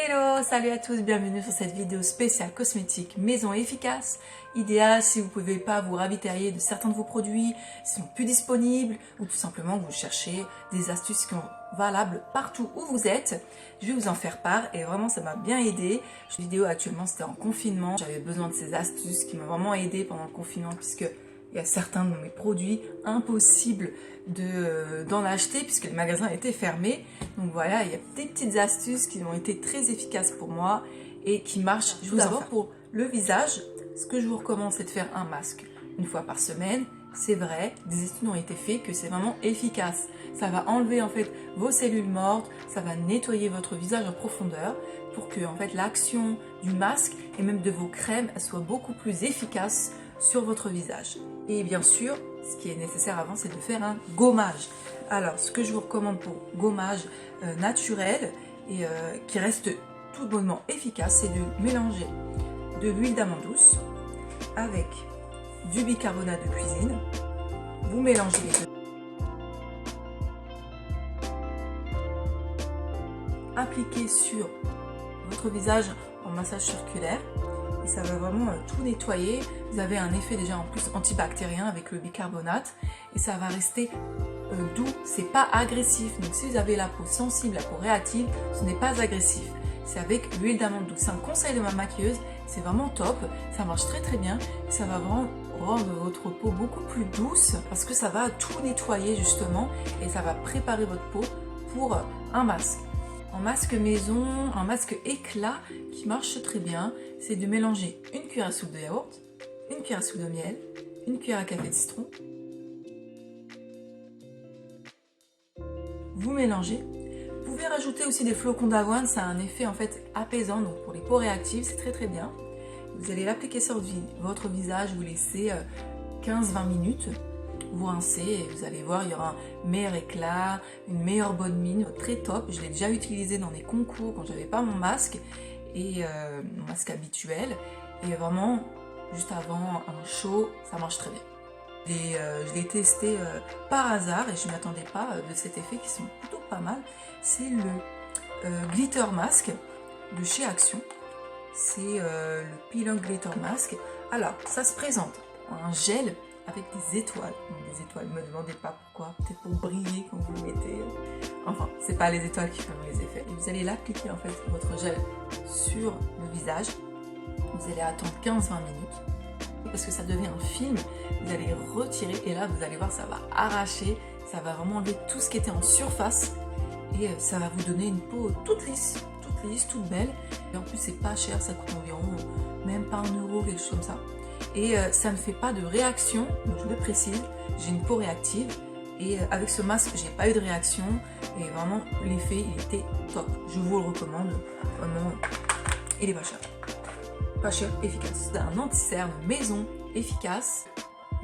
Hello, salut à tous, bienvenue sur cette vidéo spéciale cosmétique maison efficace, idéale si vous ne pouvez pas vous ravitailler de certains de vos produits, s'ils sont plus disponibles ou tout simplement vous cherchez des astuces qui sont valables partout où vous êtes. Je vais vous en faire part et vraiment ça m'a bien aidé. Cette vidéo actuellement c'était en confinement, j'avais besoin de ces astuces qui m'ont vraiment aidé pendant le confinement puisque il y a certains de mes produits impossibles d'en acheter puisque les magasins étaient fermés. Donc voilà, il y a des petites astuces qui ont été très efficaces pour moi et qui marchent. Tout d'abord pour le visage, ce que je vous recommande c'est de faire un masque une fois par semaine. C'est vrai, des études ont été faites que c'est vraiment efficace. Ça va enlever en fait vos cellules mortes, ça va nettoyer votre visage en profondeur pour que en fait l'action du masque et même de vos crèmes soit beaucoup plus efficace sur votre visage. Et bien sûr, ce qui est nécessaire avant, c'est de faire un gommage. Alors, ce que je vous recommande pour gommage naturel et qui reste tout bonnement efficace, c'est de mélanger de l'huile d'amande douce avec du bicarbonate de cuisine. Vous mélangez les deux. Appliquez sur votre visage en massage circulaire. Et ça va vraiment tout nettoyer. Vous avez un effet déjà en plus antibactérien avec le bicarbonate et ça va rester doux, c'est pas agressif. Donc si vous avez la peau sensible, la peau réactive, ce n'est pas agressif. C'est avec l'huile d'amande douce. C'est un conseil de ma maquilleuse, c'est vraiment top, ça marche très très bien. Ça va vraiment rendre votre peau beaucoup plus douce parce que ça va tout nettoyer justement et ça va préparer votre peau pour un masque. En masque maison, un masque éclat qui marche très bien, c'est de mélanger une cuillère à soupe de yaourt, une cuillère à soupe de miel, une cuillère à café de citron. Vous mélangez. Vous pouvez rajouter aussi des flocons d'avoine, ça a un effet en fait apaisant, donc pour les peaux réactives, c'est très très bien. Vous allez l'appliquer sur votre visage, vous laissez 15-20 minutes. Vous rincez et vous allez voir, il y aura un meilleur éclat, une meilleure bonne mine, très top. Je l'ai déjà utilisé dans des concours quand j'avais pas mon masque et mon masque habituel. Et vraiment, juste avant un show, ça marche très bien. Et je l'ai testé par hasard et je ne m'attendais pas de cet effet qui sont plutôt pas mal. C'est le Glitter Mask de chez Action. C'est le Peel On Glitter Mask. Alors, ça se présente en un gel avec des étoiles. Donc, des étoiles, ne me demandez pas pourquoi, peut-être pour briller quand vous le mettez. Enfin, c'est pas les étoiles qui font les effets. Et vous allez l'appliquer en fait, votre gel sur le visage. Vous allez attendre 15-20 minutes parce que ça devient un film. Vous allez retirer et là, vous allez voir, ça va arracher. Ça va vraiment enlever tout ce qui était en surface et ça va vous donner une peau toute lisse, toute belle. Et en plus, c'est pas cher, ça coûte environ même pas 1 €, quelque chose comme ça. Et ça ne fait pas de réaction, donc je le précise, j'ai une peau réactive et avec ce masque j'ai pas eu de réaction et vraiment l'effet il était top, je vous le recommande, vraiment il est pas cher, efficace, c'est un anti-cerne maison efficace.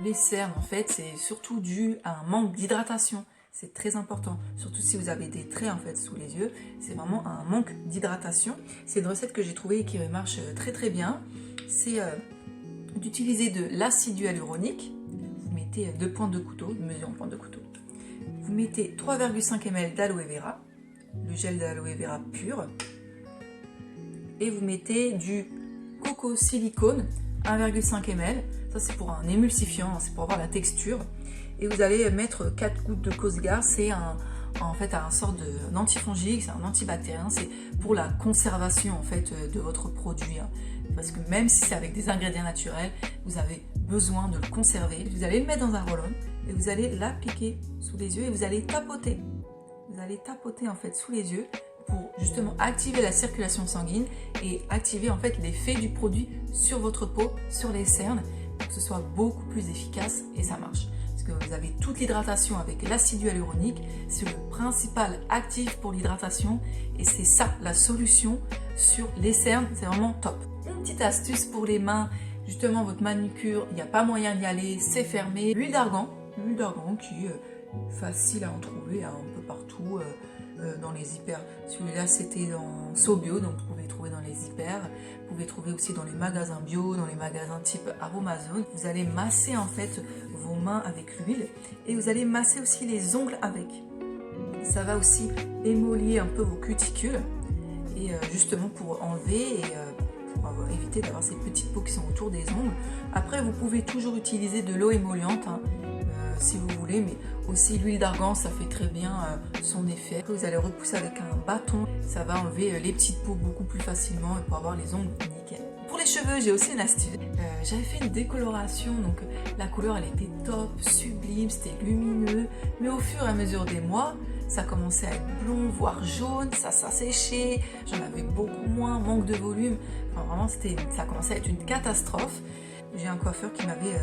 Les cernes en fait c'est surtout dû à un manque d'hydratation, c'est très important, surtout si vous avez des traits en fait sous les yeux, c'est vraiment un manque d'hydratation. C'est une recette que j'ai trouvée et qui marche très très bien, c'est d'utiliser de l'acide hyaluronique. Vous mettez 2 pointes de couteau, une mesure en pointe de couteau. Vous mettez 3,5 ml d'aloe vera, le gel d'aloe vera pur. Et vous mettez du coco silicone, 1,5 ml. Ça c'est pour un émulsifiant, c'est pour avoir la texture. Et vous allez mettre 4 gouttes de Cosgar, c'est en fait un sort d'antifongique, c'est un antibactérien, c'est pour la conservation en fait de votre produit. Parce que même si c'est avec des ingrédients naturels, vous avez besoin de le conserver. Vous allez le mettre dans un roll-on et vous allez l'appliquer sous les yeux et vous allez tapoter. Vous allez tapoter en fait sous les yeux pour justement activer la circulation sanguine et activer en fait l'effet du produit sur votre peau, sur les cernes, pour que ce soit beaucoup plus efficace et ça marche. Parce que vous avez toute l'hydratation avec l'acide hyaluronique, c'est le principal actif pour l'hydratation et c'est ça la solution sur les cernes, c'est vraiment top. Une petite astuce pour les mains, justement votre manucure, il n'y a pas moyen d'y aller, c'est fermé. L'huile d'argan qui est facile à en trouver un peu partout dans les hyper. Celui-là c'était dans SoBio, donc vous pouvez le trouver dans les hyper. Vous pouvez le trouver aussi dans les magasins bio, dans les magasins type Aromazone. Vous allez masser en fait vos mains avec l'huile et vous allez masser aussi les ongles avec. Ça va aussi émollir un peu vos cuticules et justement pour enlever et pour éviter d'avoir ces petites peaux qui sont autour des ongles. Après, vous pouvez toujours utiliser de l'eau émolliente hein, si vous voulez, mais aussi l'huile d'argan, ça fait très bien son effet. Après, vous allez repousser avec un bâton, ça va enlever les petites peaux beaucoup plus facilement et pour avoir les ongles nickel. Pour les cheveux, j'ai aussi une astuce. J'avais fait une décoloration, donc la couleur elle était top, sublime, c'était lumineux, mais au fur et à mesure des mois, ça commençait à être blond, voire jaune, ça s'asséchait, j'en avais beaucoup moins, manque de volume, enfin vraiment ça commençait à être une catastrophe. J'ai un coiffeur qui m'avait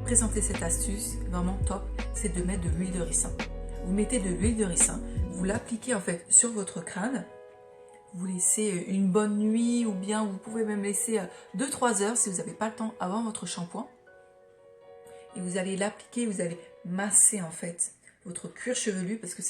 présenté cette astuce, vraiment top, c'est de mettre de l'huile de ricin. Vous mettez de l'huile de ricin, vous l'appliquez en fait sur votre crâne, vous laissez une bonne nuit ou bien vous pouvez même laisser 2-3 heures si vous n'avez pas le temps avant votre shampoing. Et vous allez l'appliquer, vous allez masser en fait votre cuir chevelu parce que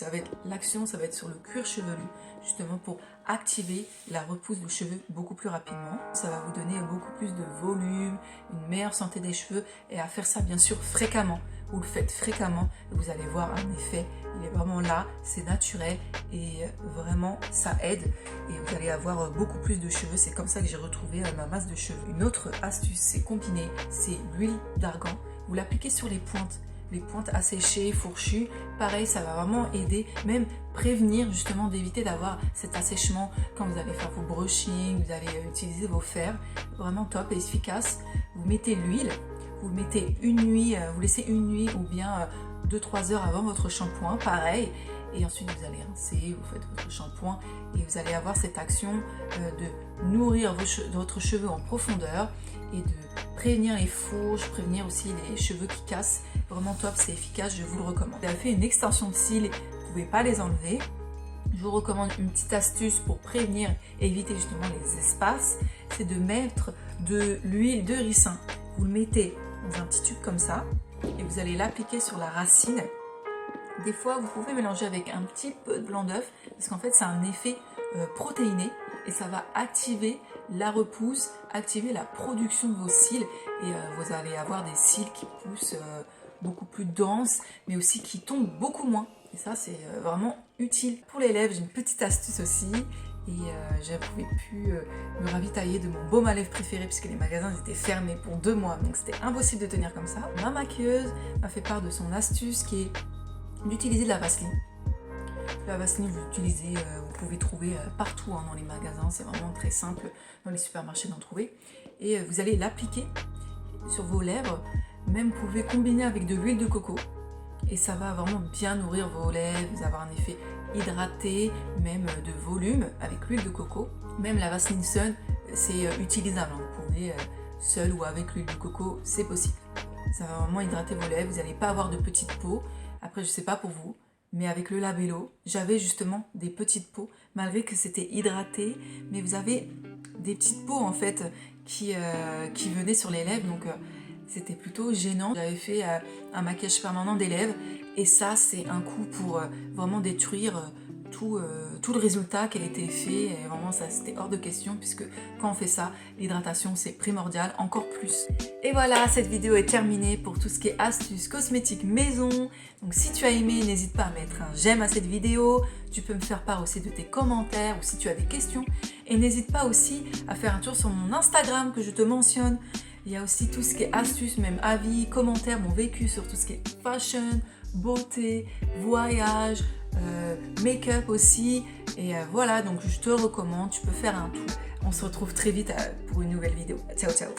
l'action ça va être sur le cuir chevelu justement pour activer la repousse de cheveux beaucoup plus rapidement. Ça va vous donner beaucoup plus de volume, une meilleure santé des cheveux et à faire ça bien sûr fréquemment. Vous le faites fréquemment et vous allez voir un effet, il est vraiment là, c'est naturel et vraiment ça aide et vous allez avoir beaucoup plus de cheveux. C'est comme ça que j'ai retrouvé ma masse de cheveux. Une autre astuce, c'est combiné, c'est l'huile d'argan. Vous l'appliquez sur les pointes asséchées, fourchues. Pareil, ça va vraiment aider, même prévenir justement d'éviter d'avoir cet assèchement quand vous allez faire vos brushing, vous allez utiliser vos fers. Vraiment top et efficace. Vous mettez l'huile. Vous le mettez une nuit, vous laissez une nuit ou bien 2-3 heures avant votre shampoing, pareil. Et ensuite vous allez rincer, vous faites votre shampoing et vous allez avoir cette action de nourrir votre cheveu en profondeur et de prévenir les fourches, prévenir aussi les cheveux qui cassent. Vraiment top, c'est efficace, je vous le recommande. Vous avez fait une extension de cils, vous ne pouvez pas les enlever. Je vous recommande une petite astuce pour prévenir et éviter justement les espaces, c'est de mettre de l'huile de ricin. Vous le mettez dans un petit tube comme ça et vous allez l'appliquer sur la racine. Des fois, vous pouvez mélanger avec un petit peu de blanc d'œuf parce qu'en fait, c'est un effet protéiné et ça va activer la repousse, activer la production de vos cils et vous allez avoir des cils qui poussent beaucoup plus denses mais aussi qui tombent beaucoup moins. Et ça, c'est vraiment utile. Pour les lèvres, j'ai une petite astuce aussi. Et je ne pouvais plus me ravitailler de mon baume à lèvres préféré puisque les magasins étaient fermés pour 2 mois. Donc c'était impossible de tenir comme ça. Ma maquilleuse m'a fait part de son astuce qui est d'utiliser de la vaseline. La vaseline, vous pouvez trouver partout hein, dans les magasins. C'est vraiment très simple dans les supermarchés d'en trouver. Et vous allez l'appliquer sur vos lèvres. Même vous pouvez combiner avec de l'huile de coco. Et ça va vraiment bien nourrir vos lèvres, vous allez avoir un effet hydraté, même de volume avec l'huile de coco. Même la Vaseline Sun, c'est utilisable. Vous pouvez seul ou avec l'huile de coco, c'est possible. Ça va vraiment hydrater vos lèvres, vous n'allez pas avoir de petites peaux. Après, je ne sais pas pour vous, mais avec le Labello, j'avais justement des petites peaux, malgré que c'était hydraté, mais vous avez des petites peaux en fait qui venaient sur les lèvres, donc c'était plutôt gênant. J'avais fait un maquillage permanent des lèvres et ça c'est un coup pour vraiment détruire tout le résultat qui a été fait et vraiment ça c'était hors de question puisque quand on fait ça, l'hydratation c'est primordial encore plus. Et voilà, cette vidéo est terminée pour tout ce qui est astuces cosmétiques maison. Donc si tu as aimé, n'hésite pas à mettre un j'aime à cette vidéo. Tu peux me faire part aussi de tes commentaires ou si tu as des questions. Et n'hésite pas aussi à faire un tour sur mon Instagram que je te mentionne. Il y a aussi tout ce qui est astuces, même avis, commentaires, mon vécu sur tout ce qui est fashion, beauté, voyage, make-up aussi. Et voilà, donc je te recommande, tu peux faire un tour. On se retrouve très vite pour une nouvelle vidéo. Ciao, ciao!